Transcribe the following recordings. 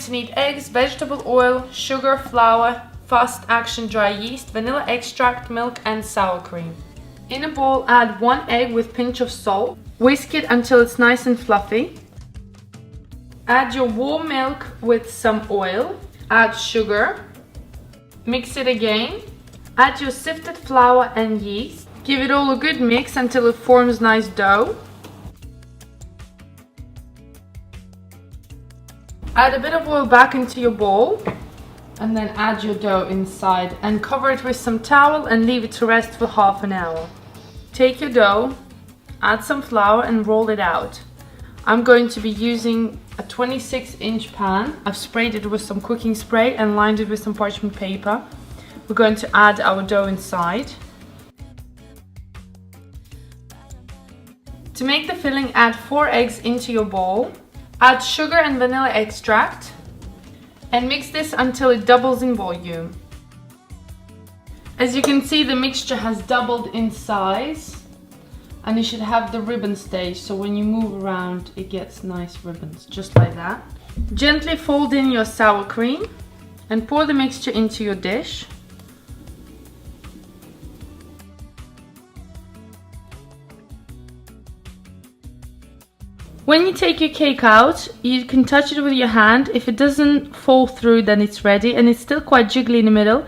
to need eggs, vegetable oil, sugar, flour, fast action dry yeast, vanilla extract, milk and sour cream. In a bowl, add 1 egg with pinch of salt. Whisk it until it's nice and fluffy. Add your warm milk with some oil. Add sugar. Mix it again. Add your sifted flour and yeast. Give it all a good mix until it forms nice dough. Add a bit of oil back into your bowl and then add your dough inside and cover it with some towel and leave it to rest for half an hour. Take your dough, add some flour and roll it out. I'm going to be using a 26-inch pan. I've sprayed it with some cooking spray and lined it with some parchment paper. We're going to add our dough inside. To make the filling, add 4 eggs into your bowl. Add sugar and vanilla extract and mix this until it doubles in volume. As you can see, the mixture has doubled in size and you should have the ribbon stage, so when you move around it gets nice ribbons, just like that. Gently fold in your sour cream and pour the mixture into your dish. When you take your cake out, you can touch it with your hand. If it doesn't fall through, then it's ready, and it's still quite jiggly in the middle.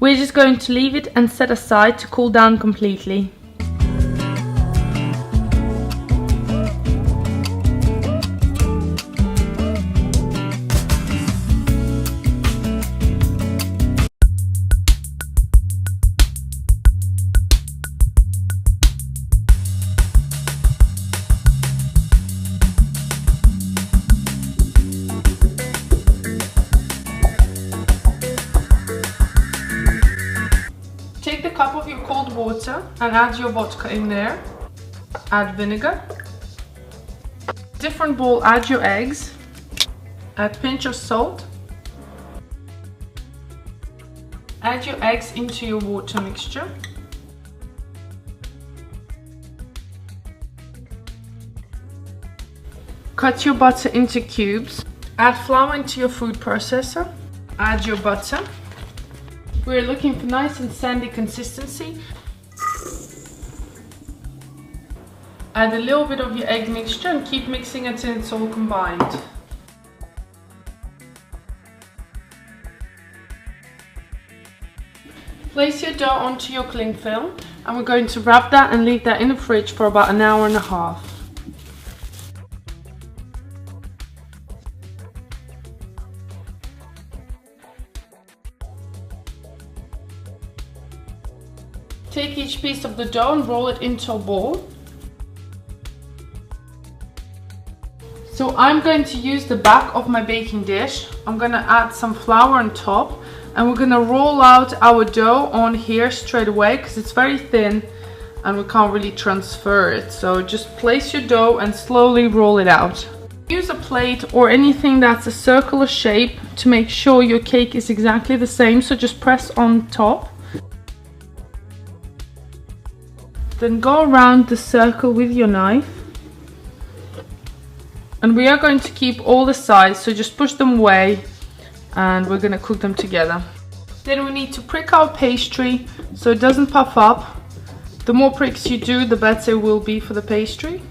We're just going to leave it and set aside to cool down completely. Take the cup of your cold water and add your vodka in there. Add vinegar. Different bowl, add your eggs. Add a pinch of salt. Add your eggs into your water mixture. Cut your butter into cubes. Add flour into your food processor. Add your butter. We're looking for nice and sandy consistency. Add a little bit of your egg mixture and keep mixing until it's all combined. Place your dough onto your cling film and we're going to wrap that and leave that in the fridge for about an hour and a half. Take each piece of the dough and roll it into a ball. So I'm going to use the back of my baking dish. I'm going to add some flour on top and we're going to roll out our dough on here straight away because it's very thin and we can't really transfer it. So just place your dough and slowly roll it out. Use a plate or anything that's a circular shape to make sure your cake is exactly the same. So just press on top. Then go around the circle with your knife. And we are going to keep all the sides, so just push them away and we're going to cook them together. Then we need to prick our pastry so it doesn't puff up. The more pricks you do, the better it will be for the pastry.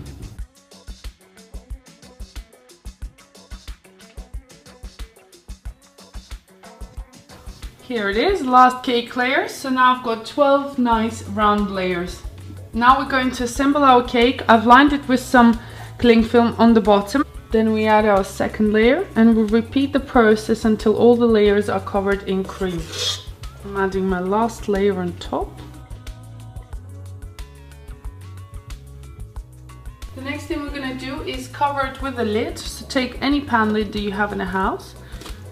Here it is, last cake layer. So now I've got 12 nice round layers. Now we're going to assemble our cake. I've lined it with some cling film on the bottom. Then we add our second layer and we'll repeat the process until all the layers are covered in cream. I'm adding my last layer on top. The next thing we're going to do is cover it with a lid. So take any pan lid that you have in the house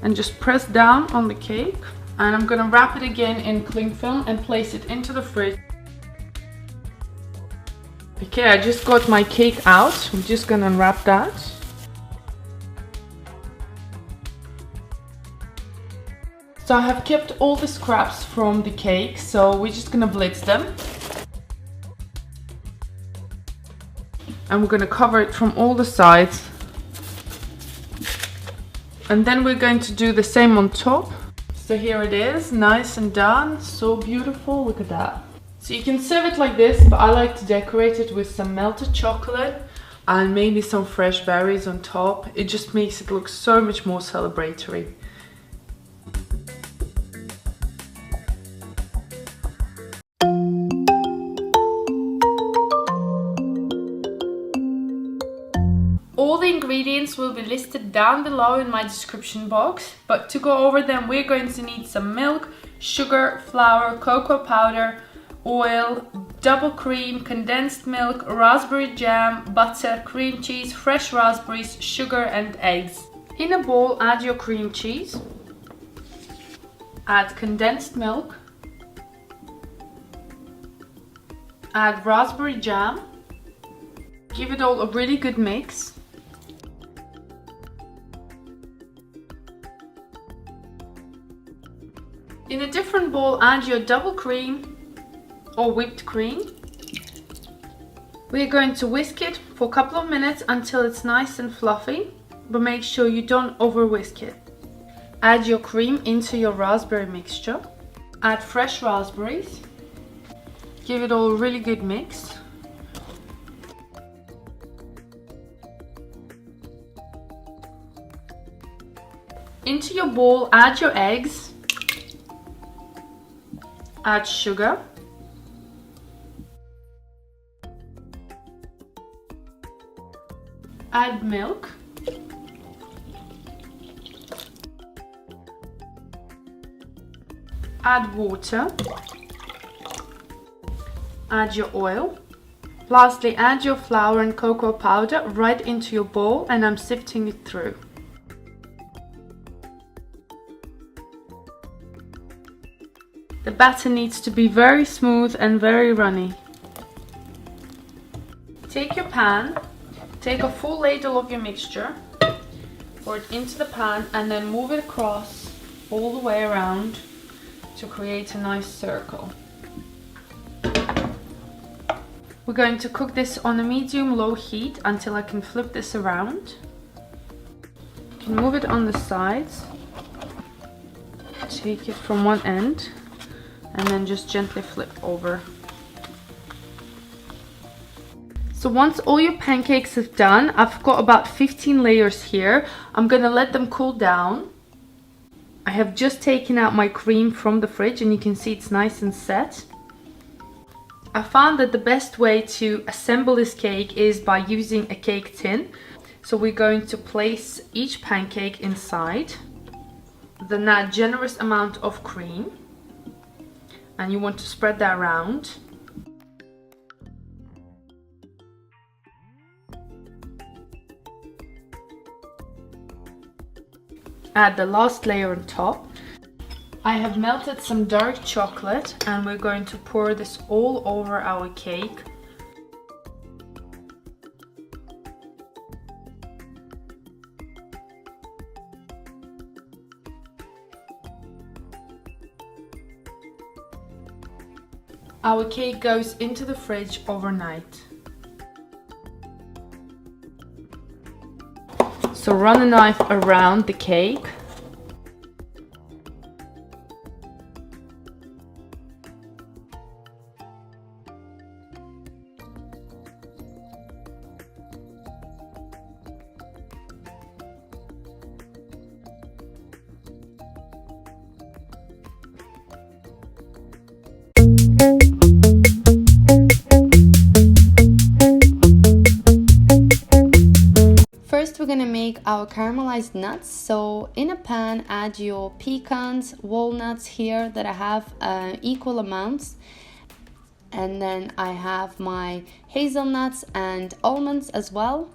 and just press down on the cake. And I'm going to wrap it again in cling film and place it into the fridge. Okay, I just got my cake out. I'm just gonna unwrap that. So I have kept all the scraps from the cake, so we're just gonna blitz them. And we're gonna cover it from all the sides. And then we're going to do the same on top. So here it is, nice and done, so beautiful, look at that. So you can serve it like this, but I like to decorate it with some melted chocolate and maybe some fresh berries on top. It just makes it look so much more celebratory. All the ingredients will be listed down below in my description box, but to go over them we're going to need some milk, sugar, flour, cocoa powder, oil, double cream, condensed milk, raspberry jam, butter, cream cheese, fresh raspberries, sugar and eggs. In a bowl add your cream cheese, add condensed milk, add raspberry jam, give it all a really good mix. In a different bowl add your double cream or whipped cream. We're going to whisk it for a couple of minutes until it's nice and fluffy, but make sure you don't over whisk it. Add your cream into your raspberry mixture. Add fresh raspberries. Give it all a really good mix. Into your bowl add your eggs. Add sugar. Add milk. Add water. Add your oil. Lastly, add your flour and cocoa powder right into your bowl, and I'm sifting it through. The batter needs to be very smooth and very runny. Take your pan, take a full ladle of your mixture, pour it into the pan and then move it across all the way around to create a nice circle. We're going to cook this on a medium-low heat until I can flip this around. You can move it on the sides, take it from one end, and then just gently flip over. So once all your pancakes have done, I've got about 15 layers here. I'm gonna let them cool down. I have just taken out my cream from the fridge and you can see it's nice and set. I found that the best way to assemble this cake is by using a cake tin. So we're going to place each pancake inside, then add a generous amount of cream. And you want to spread that around. Add the last layer on top. I have melted some dark chocolate and we're going to pour this all over our cake. Our cake goes into the fridge overnight. So run a knife around the cake. First we're gonna make our caramelized nuts. So in a pan add your pecans, walnuts here that I have equal amounts, and then I have my hazelnuts and almonds as well.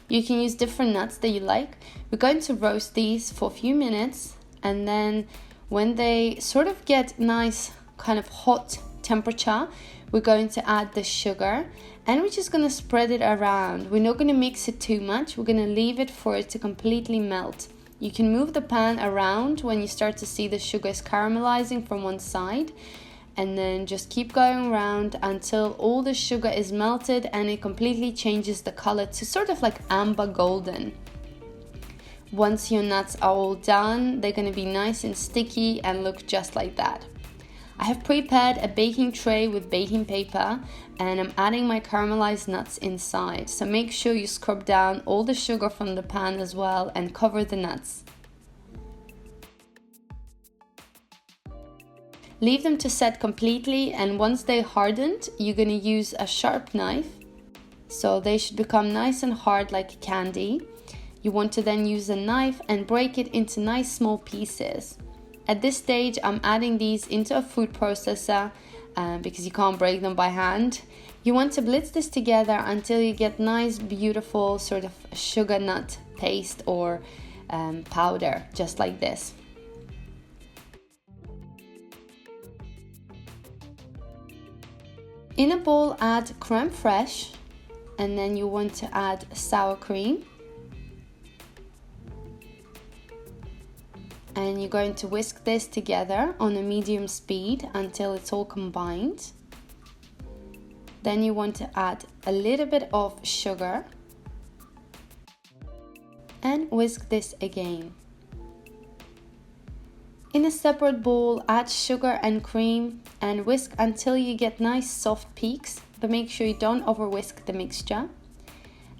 You can use different nuts that you like. We're going to roast these for a few minutes, and then when they sort of get nice kind of hot temperature, we're going to add the sugar and we're just going to spread it around. We're not going to mix it too much. We're going to leave it for it to completely melt. You can move the pan around when you start to see the sugar is caramelizing from one side, and then just keep going around until all the sugar is melted and it completely changes the color to sort of like amber golden. Once your nuts are all done, they're going to be nice and sticky and look just like that. I have prepared a baking tray with baking paper and I'm adding my caramelized nuts inside. So make sure you scrub down all the sugar from the pan as well and cover the nuts. Leave them to set completely, and once they hardened, you're going to use a sharp knife. So they should become nice and hard like candy. You want to then use a knife and break it into nice small pieces. At this stage, I'm adding these into a food processor because you can't break them by hand. You want to blitz this together until you get nice, beautiful sort of sugar nut paste or powder, just like this. In a bowl, add creme fraiche, and then you want to add sour cream. And you're going to whisk this together on a medium speed until it's all combined. Then you want to add a little bit of sugar and whisk this again. In a separate bowl, add sugar and cream and whisk until you get nice soft peaks, but make sure you don't over whisk the mixture.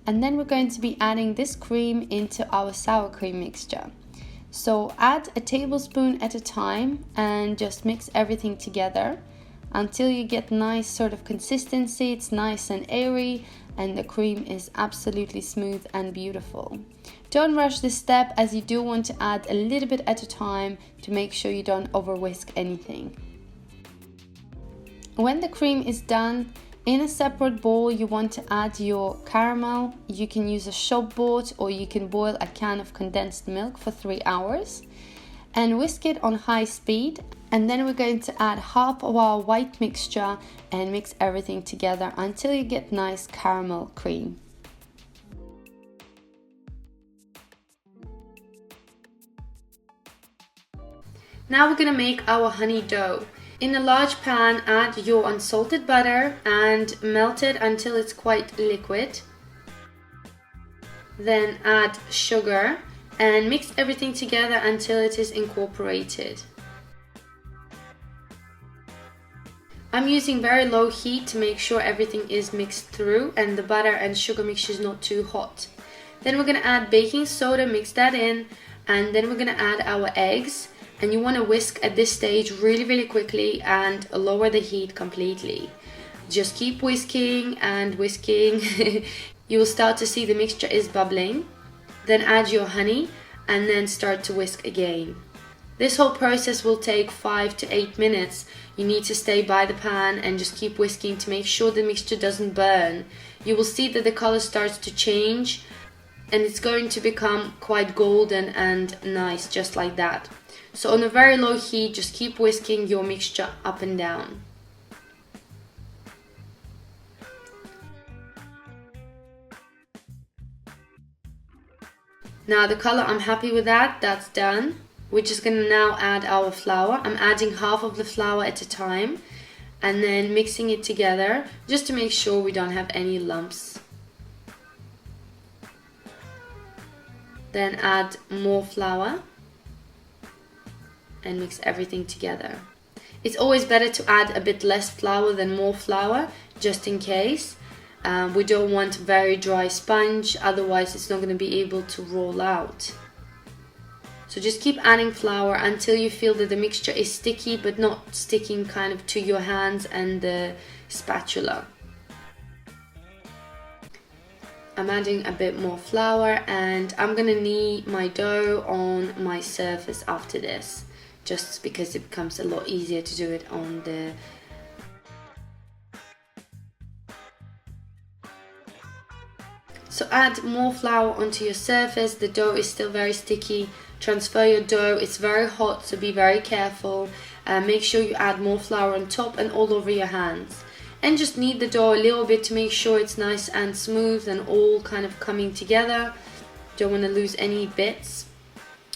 And then we're going to be adding this cream into our sour cream mixture. So add a tablespoon at a time and just mix everything together until you get nice sort of consistency. It's nice and airy and the cream is absolutely smooth and beautiful. Don't rush this step, as you do want to add a little bit at a time to make sure you don't over whisk anything. When the cream is done, in a separate bowl you want to add your caramel. You can use a shop bought or you can boil a can of condensed milk for 3 hours and whisk it on high speed. And then we're going to add half of our white mixture and mix everything together until you get nice caramel cream. Now we're going to make our honey dough. In a large pan, add your unsalted butter and melt it until it's quite liquid. Then add sugar and mix everything together until it is incorporated. I'm using very low heat to make sure everything is mixed through and the butter and sugar mixture is not too hot. Then we're going to add baking soda, mix that in, and then we're going to add our eggs. And you want to whisk at this stage really quickly and lower the heat completely. Just keep whisking and whisking. You will start to see the mixture is bubbling. Then add your honey and then start to whisk again. This whole process will take 5 to 8 minutes. You need to stay by the pan and just keep whisking to make sure the mixture doesn't burn. You will see that the color starts to change and it's going to become quite golden and nice, just like that. So on a very low heat, just keep whisking your mixture up and down. Now the color, I'm happy with that, that's done. We're just going to now add our flour. I'm adding half of the flour at a time and then mixing it together just to make sure we don't have any lumps. Then add more flour and mix everything together. It's always better to add a bit less flour than more flour, just in case. We don't want very dry sponge, otherwise it's not going to be able to roll out. So just keep adding flour until you feel that the mixture is sticky, but not sticking kind of to your hands and the spatula. I'm adding a bit more flour and I'm going to knead my dough on my surface after this, just because it becomes a lot easier to do it on the So add more flour onto your surface. The dough is still very sticky. Transfer your dough, it's very hot, so be very careful. Make sure you add more flour on top and all over your hands. And just knead the dough a little bit to make sure it's nice and smooth and all kind of coming together. Don't want to lose any bits.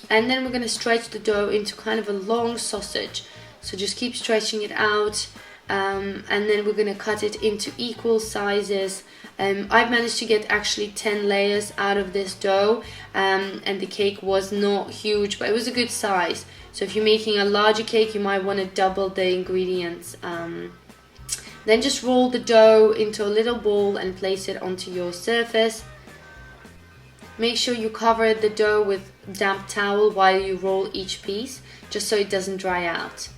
And then we're going to stretch the dough into kind of a long sausage. So just keep stretching it out and then we're going to cut it into equal sizes. I've managed to get actually 10 layers out of this dough, and the cake was not huge, but it was a good size. So if you're making a larger cake, you might want to double the ingredients. Then just roll the dough into a little ball and place it onto your surface. Make sure you cover the dough with damp towel while you roll each piece, just so it doesn't dry out.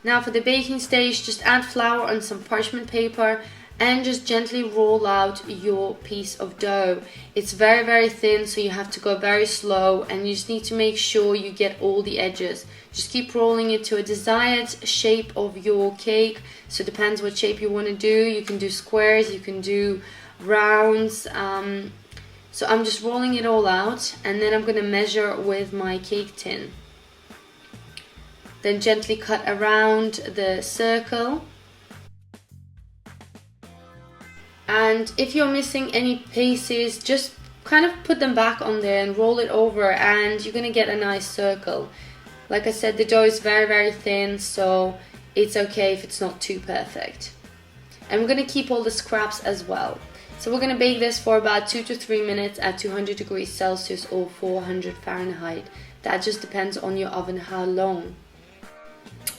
Now for the baking stage, just add flour on some parchment paper and just gently roll out your piece of dough. It's very thin, so you have to go very slow, and you just need to make sure you get all the edges. Just keep rolling it to a desired shape of your cake. So it depends what shape you want to do. You can do squares, you can do rounds. So I'm just rolling it all out, and then I'm going to measure with my cake tin. Then gently cut around the circle. And if you're missing any pieces, just kind of put them back on there and roll it over, and you're going to get a nice circle. Like I said, the dough is very thin, so it's okay if it's not too perfect. And we're going to keep all the scraps as well. So we're going to bake this for about 2 to 3 minutes at 200 degrees Celsius or 400 Fahrenheit. That just depends on your oven how long.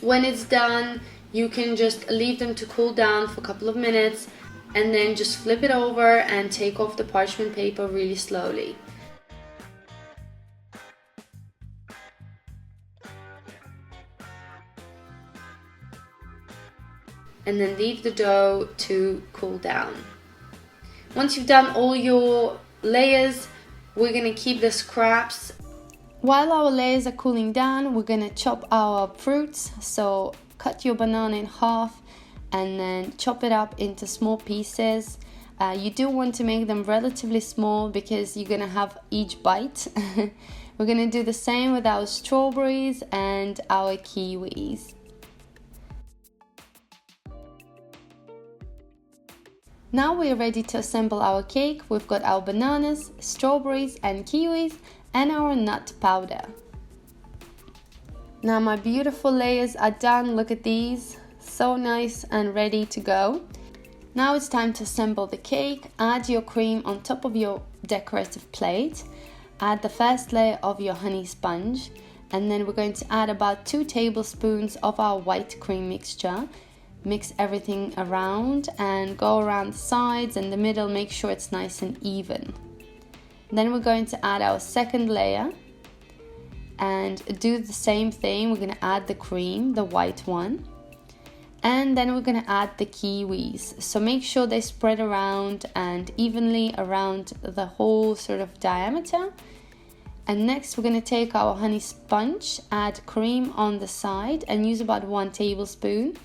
When it's done, you can just leave them to cool down for a couple of minutes, and then just flip it over and take off the parchment paper really slowly. And then leave the dough to cool down. Once you've done all your layers, we're going to keep the scraps. While our layers are cooling down, we're going to chop our fruits. So cut your banana in half and then chop it up into small pieces. You do want to make them relatively small because you're going to have each bite. We're going to do the same with our strawberries and our kiwis. Now we're ready to assemble our cake. We've got our bananas, strawberries and kiwis and our nut powder. Now my beautiful layers are done. Look at these. So nice and ready to go. Now it's time to assemble the cake. Add your cream on top of your decorative plate. Add the first layer of your honey sponge, and then we're going to add about 2 tablespoons of our white cream mixture. Mix everything around and go around the sides and the middle. Make sure it's nice and even. Then we're going to add our second layer and do the same thing. We're going to add the cream, the white one. And then we're going to add the kiwis. So make sure they spread around and evenly around the whole sort of diameter. And next we're going to take our honey sponge, add cream on the side and use about 1 tablespoon.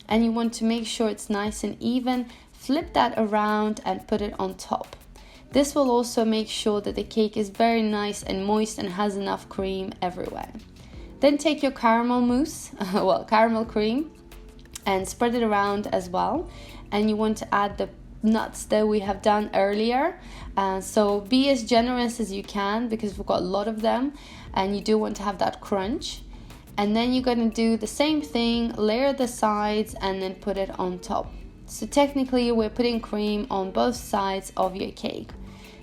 And you want to make sure it's nice and even. Flip that around and put it on top. This will also make sure that the cake is very nice and moist and has enough cream everywhere. Then take your caramel mousse, caramel cream, and spread it around as well. And you want to add the nuts that we have done earlier. So be as generous as you can because we've got a lot of them and you do want to have that crunch. And then you're going to do the same thing, layer the sides and then put it on top. So technically we're putting cream on both sides of your cake.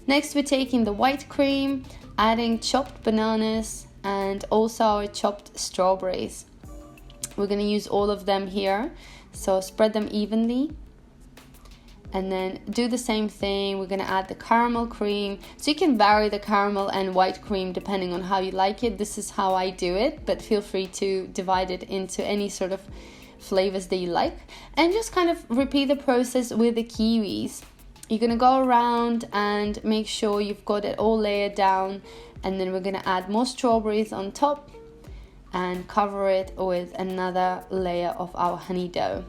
Next we're taking the white cream, adding chopped bananas and also our chopped strawberries. We're going to use all of them here, so spread them evenly. And then do the same thing. We're going to add the caramel cream. So you can vary the caramel and white cream depending on how you like it. This is how I do it, but feel free to divide it into any sort of flavors that you like. And just kind of repeat the process with the kiwis. You're going to go around and make sure you've got it all layered down. And then we're going to add more strawberries on top and cover it with another layer of our honey dough.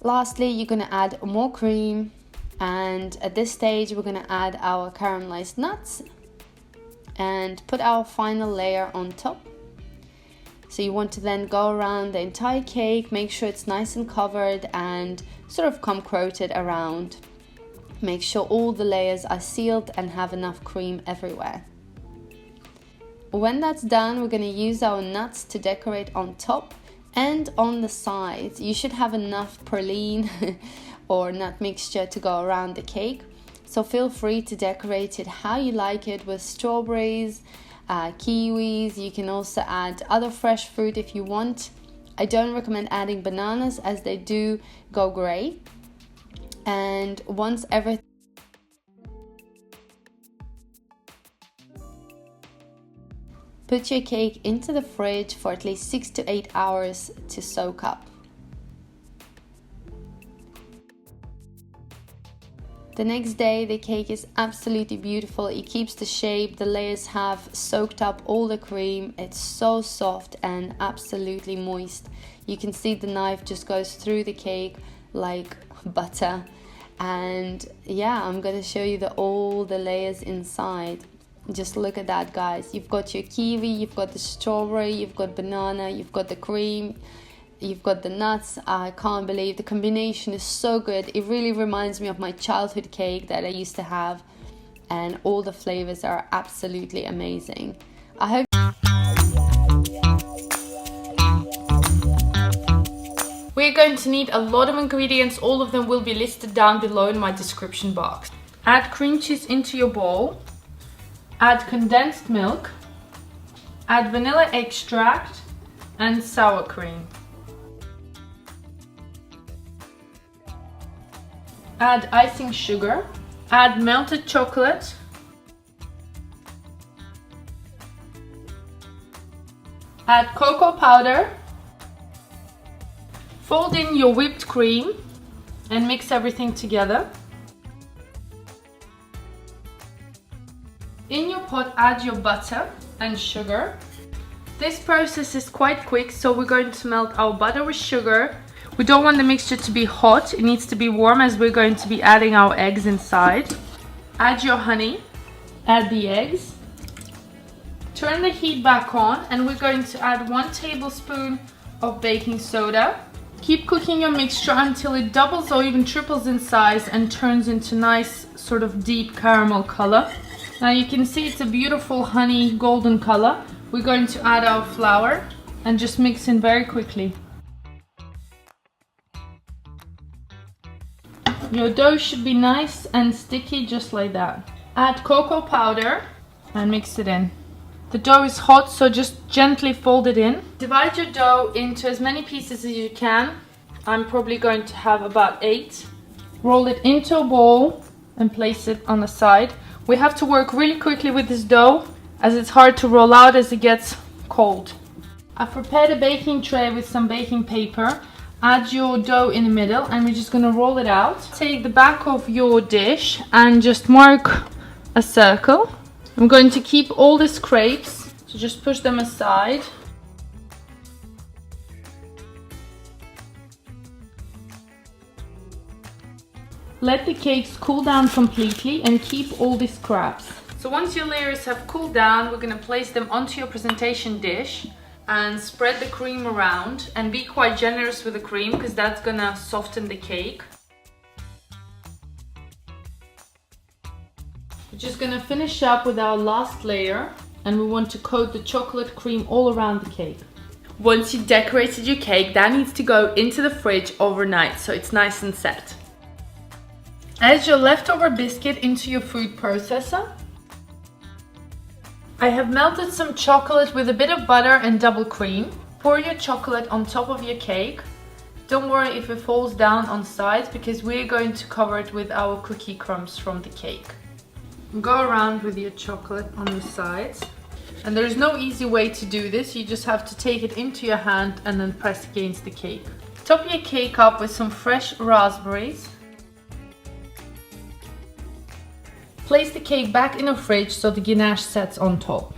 Lastly, you're going to add more cream, and at this stage we're going to add our caramelized nuts and put our final layer on top. So you want to then go around the entire cake, make sure it's nice and covered and sort of come coated around. Make sure all the layers are sealed and have enough cream everywhere. When that's done, we're going to use our nuts to decorate on top and on the sides. You should have enough praline or nut mixture to go around the cake. So feel free to decorate it how you like it, with strawberries, kiwis. You can also add other fresh fruit if you want. I don't recommend adding bananas as they do go grey. And once everything put your cake into the fridge for at least 6 to 8 hours to soak up. The next day the cake is absolutely beautiful. It keeps the shape, the layers have soaked up all the cream. It's so soft and absolutely moist. You can see the knife just goes through the cake like butter. And yeah, I'm gonna show you all the layers inside. Just look at that, guys. You've got your kiwi, you've got the strawberry, you've got banana, you've got the cream, you've got the nuts. I can't believe the combination is so good. It really reminds me of my childhood cake that I used to have, and all the flavors are absolutely amazing. I hope we're going to need a lot of ingredients. All of them will be listed down below in my description box. Add cream cheese into your bowl. Add condensed milk, add vanilla extract and sour cream. Add icing sugar, add melted chocolate, add cocoa powder, fold in your whipped cream and mix everything together. In your pot, add your butter and sugar. This process is quite quick, so we're going to melt our butter with sugar. We don't want the mixture to be hot, it needs to be warm as we're going to be adding our eggs inside. Add your honey, add the eggs. Turn the heat back on and we're going to add 1 tablespoon of baking soda. Keep cooking your mixture until it doubles or even triples in size and turns into nice sort of deep caramel color. Now you can see it's a beautiful honey golden color. We're going to add our flour and just mix in very quickly. Your dough should be nice and sticky, just like that. Add cocoa powder and mix it in. The dough is hot, so just gently fold it in. Divide your dough into as many pieces as you can. I'm probably going to have about 8. Roll it into a ball and place it on the side. We have to work really quickly with this dough as it's hard to roll out as it gets cold. I've prepared a baking tray with some baking paper. Add your dough in the middle and we're just going to roll it out. Take the back of your dish and just mark a circle. I'm going to keep all the scrapes, so just push them aside. Let the cakes cool down completely and keep all the scraps. So once your layers have cooled down, we're going to place them onto your presentation dish and spread the cream around, and be quite generous with the cream because that's going to soften the cake. We're just going to finish up with our last layer and we want to coat the chocolate cream all around the cake. Once you've decorated your cake, that needs to go into the fridge overnight so it's nice and set. Add your leftover biscuit into your food processor. I have melted some chocolate with a bit of butter and double cream. Pour your chocolate on top of your cake. Don't worry if it falls down on sides because we're going to cover it with our cookie crumbs from the cake. Go around with your chocolate on the sides. And there's no easy way to do this, you just have to take it into your hand and then press against the cake. Top your cake up with some fresh raspberries. Place the cake back in the fridge so the ganache sets on top.